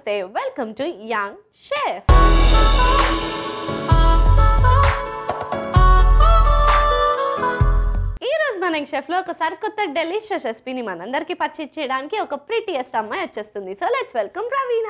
నమస్తే welcome to young chef. ఈ రోజు మన యంగ్ షెఫ్ లో ఒక సరికొత్త డెలిషియస్ రెసిపీని మనందరికీ పరిచయం చేయడానికి ఒక ప్రిటియెస్ట్ అమ్మాయి వచ్చేస్తుంది. So let's welcome Praveena.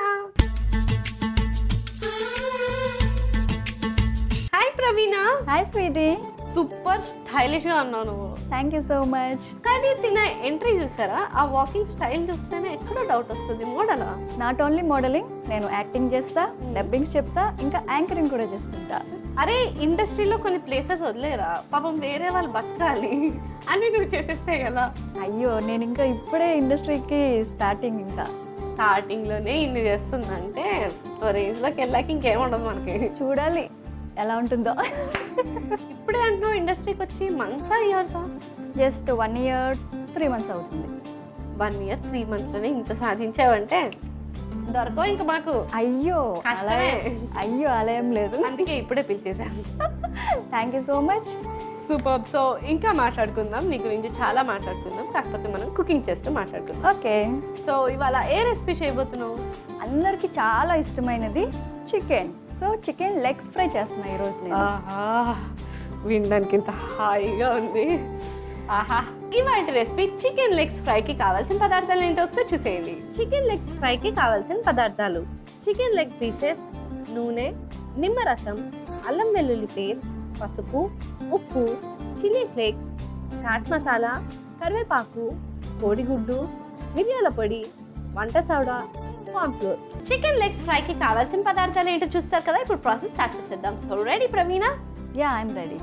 Hi Praveena. Hi sweetie. Super stylish గా ఉన్నావు నువ్వు. Thank you so much. కానీ తిన ఎంట్రీ చూసారా, ఆ వాకింగ్ స్టైల్ చూస్తేనే ఎక్కడో డౌట్ వస్తుంది. మోడలా? నాట్ ఓన్లీ మోడలింగ్, నేను యాక్టింగ్ చేస్తా, డబ్బింగ్స్ చెప్తా, ఇంకా యాంకరింగ్ కూడా చేస్తుంటా. అరే ఇండస్ట్రీలో కొన్ని ప్లేసెస్ వదిలేరా, పాపం వేరే వాళ్ళు బతకాలి అని నువ్వు చేసేస్తే ఎలా? అయ్యో, నేను ఇంకా ఇప్పుడే ఇండస్ట్రీకి స్టార్టింగ్. ఇంకా స్టార్టింగ్ లోనే ఇన్ని చేస్తుందంటే రేంజ్ లోకి వెళ్ళాక ఇంకేముండదు మనకి. చూడాలి ఎలా ఉంటుందో. ఇప్పుడే అంటున్నావు ఇండస్ట్రీకి వచ్చి మంత్సా ఇయర్సా? జస్ట్ 1 year 3 months అవుతుంది. 1 year 3 months లోనే ఇంత సాధించావంటే దొరకవు ఇంకా మాకు. అయ్యో కష్టమే. అయ్యో అలా ఏం లేదు, అందుకే ఇప్పుడే పిలిచేసాను. Thank you so much. Super. So ఇంకా మాట్లాడుకుందాం, నీ గురించి చాలా మాట్లాడుకుందాం, కాకపోతే మనం కుకింగ్ చేస్తూ మాట్లాడుకుందాం. ఓకే. సో ఇవాళ ఏ రెసిపీ చేయబోతున్నావు? అందరికి చాలా ఇష్టమైనది chicken. So chicken legs fry చేస్తున్నా ఈరోజు నేను. వినడానికి ఇంత హాయిగా ఉంది. ఆహా, ఇవాళ రెసిపీ చికెన్ లెగ్స్ ఫ్రైకి కావాల్సిన పదార్థాలు ఏంటో ఒకసారి చూసేయండి. చికెన్ లెగ్స్ ఫ్రైకి కావాల్సిన పదార్థాలు: చికెన్ లెగ్ పీసెస్, నూనె, నిమ్మరసం, అల్లం వెల్లుల్లి పేస్ట్, పసుపు, ఉప్పు, చిల్లీ ఫ్లేక్స్, చాట్ మసాలా, కరివేపాకు, కోడిగుడ్డు, మిరియాల పొడి, వంట సోడా, కార్న్ఫ్లోర్. చికెన్ లెగ్స్ ఫ్రైకి కావాల్సిన పదార్థాలు ఏంటో చూస్తారు కదా, ఇప్పుడు ప్రాసెస్ స్టార్ట్ చేసేద్దాం. So ready Praveena? Yeah, I'm ready.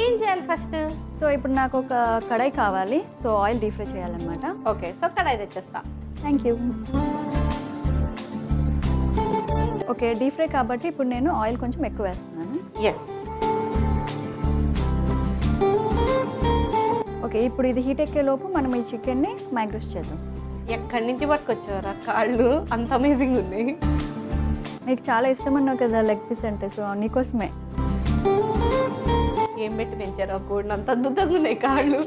ఏం చేయాలి ఫస్ట్? సో ఇప్పుడు నాకు ఒక కడాయి కావాలి. సో ఆయిల్ డీప్ ఫ్రై చేయాలన్నమాట. ఓకే, సో కడాయి తెచ్చేస్తా. Thank you. Okay, deep fry కాబట్టి ఇప్పుడు నేను ఆయిల్ కొంచెం ఎక్కువ వేస్తున్నాను. ఎస్. ఓకే, ఇప్పుడు ఇది హీట్ ఎక్కే లోపు మనం ఈ చికెన్ని మైగ్రేట్ చేద్దాం. ఎక్కడి నుంచి పట్టుకొచ్చారా కాళ్ళు? అంత అమేజింగ్ ఉన్నాయి. మీకు చాలా ఇష్టం అన్నావు కదా లెగ్ పీస్ అంటే, సో నీకోసమే. ఏం పెట్టి పెంచారు ఆ కోడిని? అంత అద్భుతంగా ఉన్నాయి కాళ్ళు.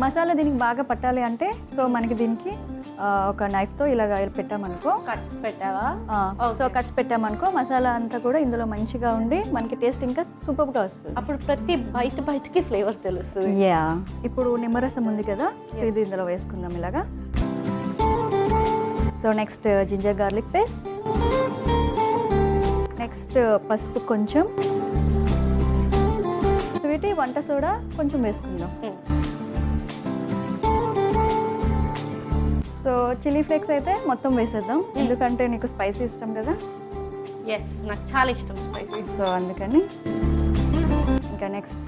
మసాలా దీనికి బాగా పట్టాలి అంటే సో మనకి దీనికి ఒక నైఫ్తో ఇలాగ పెట్టామనుకో. కట్స్ పెట్టావా? సో కట్స్ పెట్టామనుకో మసాలా అంతా కూడా ఇందులో మంచిగా ఉండి మనకి టేస్ట్ ఇంకా సూపర్గా వస్తుంది. అప్పుడు ప్రతి బయటకి ఫ్లేవర్ తెలుస్తుంది. యా, ఇప్పుడు నిమ్మరసం ఉంది కదా, ఇది ఇందులో వేసుకుందాం ఇలాగా. So next ginger garlic paste, next పసుపు కొంచెం, స్వీటీ వంట సోడా కొంచెం వేసుకుందాం. సో చిల్లీ ఫ్లేక్స్ అయితే మొత్తం వేసేద్దాం, ఎందుకంటే నీకు స్పైసీ ఇష్టం కదా. ఎస్, నాకు చాలా ఇష్టం స్పైసీ. సో అందుకని. ఇంకా నెక్స్ట్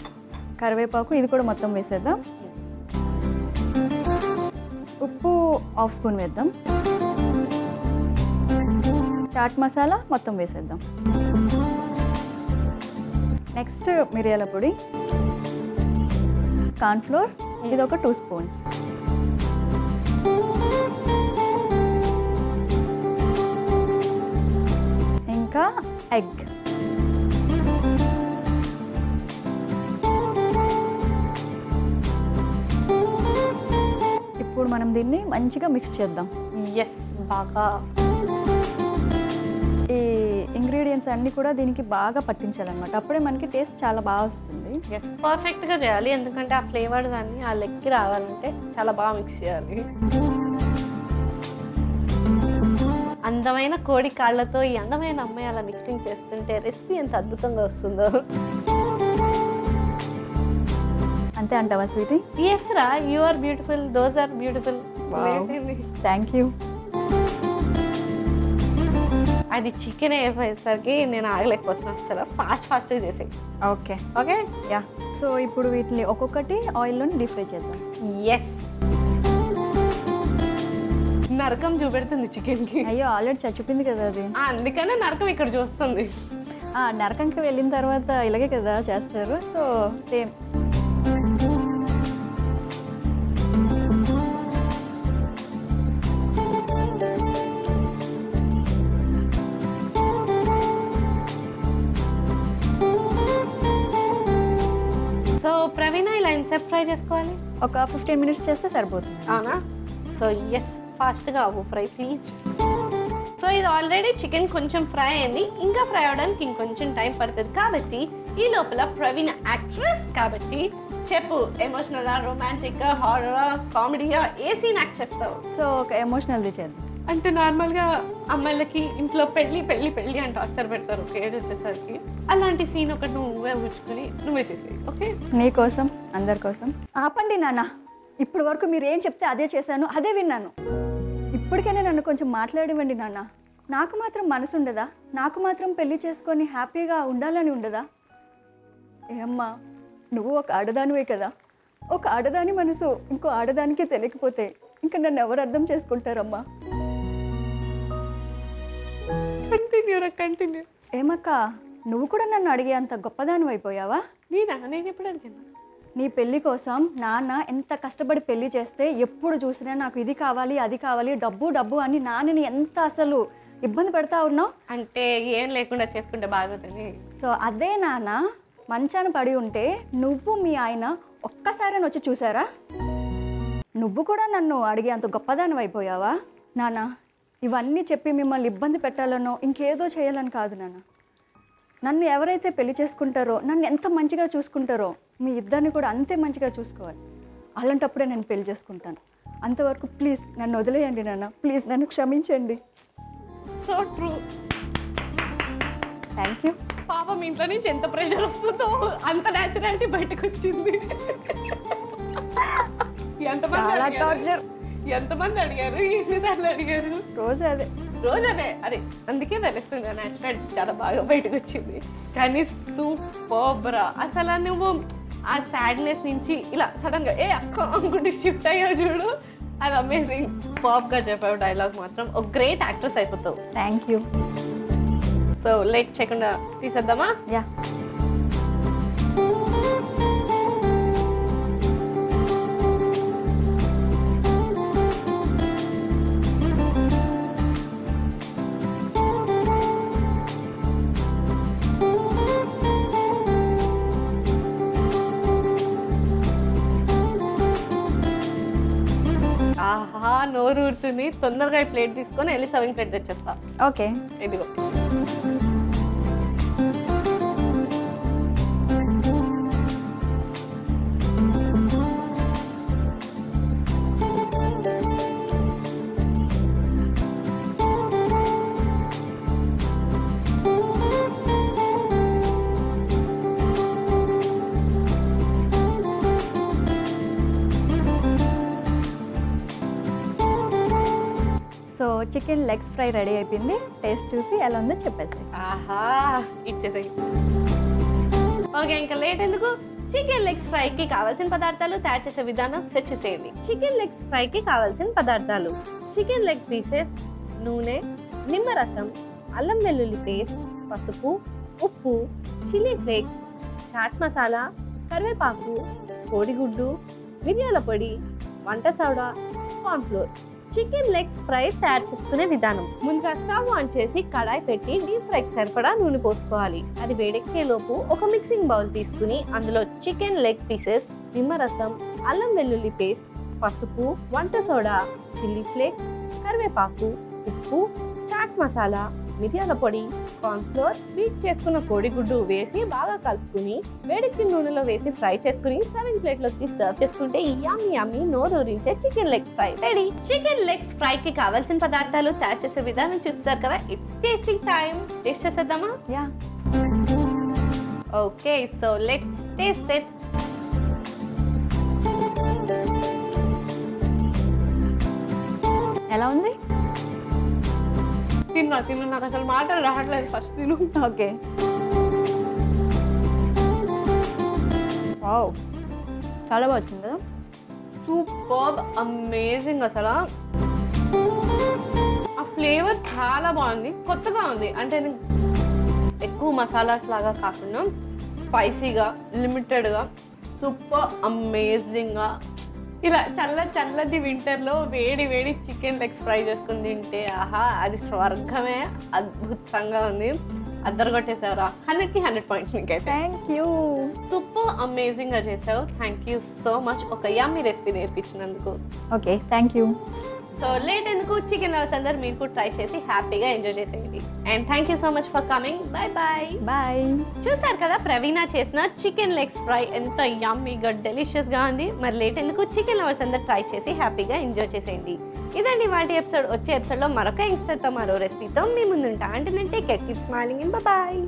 కరివేపాకు, ఇది కూడా మొత్తం వేసేద్దాం. ఉప్పు 1/2 స్పూన్ వేద్దాం. చాట్ మసాలా మొత్తం వేసేద్దాం. నెక్స్ట్ మిరియాల పొడి, కార్న్ఫ్లోర్, ఇది ఒక 2 స్పూన్స్. ఇంకా ఎగ్. ఇప్పుడు మనం దీన్ని మంచిగా మిక్స్ చేద్దాం. ఎస్, బాగా ఈ ఇంగ్రీడియంట్స్ అన్నీ కూడా దీనికి బాగా పట్టించాలన్నమాట, అప్పుడే మనకి టేస్ట్ చాలా బాగా వస్తుంది. ఎస్, పర్ఫెక్ట్గా చేయాలి, ఎందుకంటే ఆ ఫ్లేవర్స్ అన్నీ ఆ లెగ్కి రావాలంటే చాలా బాగా మిక్స్ చేయాలి. అందమైన కోడి కాళ్ళతో ఈ అందమైన అమ్మాయి అలా మిక్సింగ్ చేస్తుంటే రెసిపీ ఎంత అద్భుతంగా వస్తుందో. అంతే అంటావా స్వీటీ? ఎస్ రా, you are beautiful, those are beautiful. Thank you. అది చికెన్ అయిపోయేసరికి నేను ఆగలేకపోతున్నాను, అసలు ఫాస్ట్గా చేసేయి. Okay okay. యా, సో ఇప్పుడు వీటిని ఒక్కొక్కటి ఆయిల్లో డీప్ ఫ్రై చేద్దాం. ఎస్. నరకం చూపెడుతుంది చికెన్కి. అయ్యో, ఆల్రెడీ చచ్చిపోయింది కదా అది. అందుకనే నరకం ఇక్కడ చూస్తుంది. నరకంకి వెళ్ళిన తర్వాత ఇలాగే కదా చేస్తారు, సో సేమ్. సో ప్రవీణ, ఇలా ఎంతసేపు ఫ్రై చేసుకోవాలి? ఒక 15 minutes చేస్తే సరిపోతుంది. అవునా? సో ఎస్ ఫాస్ట్గా అవ్వు ఫ్రై ప్లీజ్. సో ఇది ఆల్రెడీ చికెన్ కొంచెం ఫ్రై అయింది, ఇంకా ఫ్రై అవడానికి ఇంకొంచెం టైం పడుతుంది. కాబట్టి ఈ లోపల ప్రవీణ యాక్ట్రెస్ కాబట్టి చెప్పు, ఎమోషనల్, రొమాంటిక్, హారర్, కామెడీయా, ఏ సీన్ యాక్ట్ చేస్తావు? సో ఒక ఎమోషనల్ది చేద్దాం. అంటే నార్మల్గా అమ్మాయిలకి ఇంట్లో పెళ్ళి పెళ్ళి పెళ్ళి అని టార్చర్ పెడతారు ఒక ఏజ్ వచ్చేసరికి. అలాంటి సీన్ ఒకటి నువ్వే ఊచుకొని నువ్వే చేసేయి. ఓకే, నీకోసం, అందరి కోసం. ఆపండి నాన్న, ఇప్పటి వరకు మీరు ఏం చెప్తే అదే చేశాను, అదే విన్నాను. ఇప్పటికైనా నన్ను కొంచెం మాట్లాడివ్వండి నాన్న. నాకు మాత్రం మనసు ఉండదా? నాకు మాత్రం పెళ్లి చేసుకొని హ్యాపీగా ఉండాలని ఉండదా? ఏమ్మా, నువ్వు ఒక ఆడదానివే కదా. ఒక ఆడదాని మనసు ఇంకో ఆడదానికి తెలియకపోతే ఇంకా నన్ను ఎవరు అర్థం చేసుకుంటారమ్మా? కంటిన్యూ. ఏమక్క, నువ్వు కూడా నన్ను అడిగే అంత గొప్పదాని అయిపోయావా? నేను ఎప్పుడు అడిగాను? నీ పెళ్లి కోసం నాన్న ఎంత కష్టపడి పెళ్లి చేస్తే ఎప్పుడు చూసినా నాకు ఇది కావాలి అది కావాలి డబ్బు డబ్బు అని నాన్నని ఎంత అసలు ఇబ్బంది పెడతా ఉన్నావు. అంటే ఏం లేకుండా చేసుకుంటే బాగుంటుంది. సో అదే నాన్న మంచాన పడి ఉంటే నువ్వు మీ ఆయన ఒక్కసారి వచ్చి చూసారా? నువ్వు కూడా నన్ను అడిగే అంత గొప్పదాని అయిపోయావా? నాన్న, ఇవన్నీ చెప్పి మిమ్మల్ని ఇబ్బంది పెట్టాలనో ఇంకేదో చేయాలని కాదు నాన్న. నన్ను ఎవరైతే పెళ్లి చేసుకుంటారో, నన్ను ఎంత మంచిగా చూసుకుంటారో మీ ఇద్దరిని కూడా అంతే మంచిగా చూసుకోవాలి. అలాంటప్పుడే నేను పెళ్లి చేసుకుంటాను. అంతవరకు ప్లీజ్ నన్ను వదిలేయండి నాన్న, ప్లీజ్ నన్ను క్షమించండి. So true. Thank you. పాపం ఇంట్లో నుంచి ఎంత ప్రెషర్ వస్తుందో అంత న్యాచురాలిటీ బయటకు వచ్చింది. ఎంతమంది అడిగారు, ఎన్నిసార్లు అడిగారు? రోజు అదే. అదే అందుకే తెలుస్తుంది న్యాచురాలిటీ చాలా బాగా బయటకు వచ్చింది. కానీ సూపర్ అసలు. నువ్వు ఆ సాడ్నెస్ నుంచి ఇలా సడన్ గా ఏ అక్క అనుకుంటే షిఫ్ట్ అయ్యావు చూడు, అది అమేజింగ్. పాప్ గా చెప్పావు డైలాగ్ మాత్రం. ఒక గ్రేట్ యాక్ట్రెస్ అయిపోతావు. Thank you. సో లేట్ చేయకుండా తీసేద్దామా? యా. ఆహా, నోరు ఊరుతుంది. తొందరగా ఈ ప్లేట్ తీసుకొని వెళ్ళి సర్వింగ్ ప్లేట్ తెచ్చేస్తా. ఓకే, ఇదిగో. So chicken legs fry ready అయిపోయింది. టేస్ట్ చూసి ఎలా ఉందో చెప్పేసి. ఆహా, ఇచ్చేసాయి. ఓకే, ఇంకా లేట్ ఎందుకు? చికెన్ లెగ్స్ ఫ్రైకి కావాల్సిన పదార్థాలు, తయారు చేసే విధానం సెట్ చేసేయండి. చికెన్ లెగ్స్ ఫ్రైకి కావాల్సిన పదార్థాలు: చికెన్ లెగ్ పీసెస్, నూనె, నిమ్మరసం, అల్లం వెల్లుల్లి పేస్ట్, పసుపు, ఉప్పు, చిల్లీ ఫ్లేక్స్, చాట్ మసాలా, కరివేపాకు, కోడిగుడ్డు, మిరియాల పొడి, వంట soda, cornflour. Chicken legs fry తయారు చేసుకునే విధానం: ముందుగా స్టవ్ ఆన్ చేసి కడాయి పెట్టి డీప్ ఫ్రైకి సరిపడా నూనె పోసుకోవాలి. అది వేడెక్కే లోపు ఒక మిక్సింగ్ బౌల్ తీసుకుని అందులో చికెన్ లెగ్ పీసెస్, నిమ్మరసం, అల్లం వెల్లుల్లి పేస్ట్, పసుపు, వంట సోడా, చిల్లీ ఫ్లేక్స్, కరివేపాకు, ఉప్పు, చాట్ మసాలా, మిరియాల పొడి, కార్న్ఫ్లోర్, బీట్ చేసుకున్న కోడిగుడ్డు వేసి బాగా కలుపుకుని వేడెక్కిన నూనెలో వేసి ఫ్రై చేసుకుని సర్వింగ్ ప్లేట్ లోకి సర్వ్ చేసుకుంటే యమ్మీ యమ్మీ నోరూరించే chicken leg fry ready. Chicken legs fry కి కావాల్సిన పదార్థాలు, తయారు చేసే విధానం చూస్తారు కదా. It's tasting time. టేస్ట్ చేసేద్దామా? Yeah. Okay, so let's taste it. ఎలా ఉంది? తిన్నా నాకు అసలు మాటలు రావట్లేదు. ఫస్ట్ తిను. ఓకే. వావ్, చాలా బాగా వచ్చింది కదా. Super, amazing. అసలు ఆ ఫ్లేవర్ చాలా బాగుంది, కొత్తగా ఉంది. అంటే ఎక్కువ మసాలాస్ లాగా కాకుండా స్పైసీగా, లిమిటెడ్గా, సూపర్ అమేజింగ్గా. ఇలా చల్లటి వింటర్లో వేడి వేడి చికెన్ లెగ్స్ ఫ్రై చేసుకుని తింటే ఆహా, అది స్వర్గమే. అద్భుతంగా ఉంది. అద్దరు కొట్టేసావురా. 100కి 100 పాయింట్స్ నీకైతే. Thank you. సూపర్ అమేజింగ్గా చేసావు. థ్యాంక్ యూ సో మచ్ ఒక యమ్మీ రెసిపీ నేర్పించినందుకు. Okay, thank you. So late ఎందుకు, చికెన్ లవర్స్ అందరు మీరు కూడా ట్రై చేసి హ్యాపీగా ఎంజాయ్ చేసేయండి. And thank you so much for coming. Bye bye. Bye. చూసారు కదా ప్రవీణ చేసిన చికెన్ లెగ్స్ ఫ్రై ఎంత యమ్మీగా డెలిషియస్గా ఉంది. మరి లేట్ ఎందుకు, చికెన్ లవర్స్ అందరు ట్రై చేసి హ్యాపీగా ఎంజాయ్ చేసేయండి. ఇదండి వాటి ఎపిసోడ్. వచ్చే ఎపిసోడ్లో మరొక యంగ్స్టర్తో మరో రెసిపీతో మీ ముందుంటా. అంటే నేను take care, keep smiling and bye.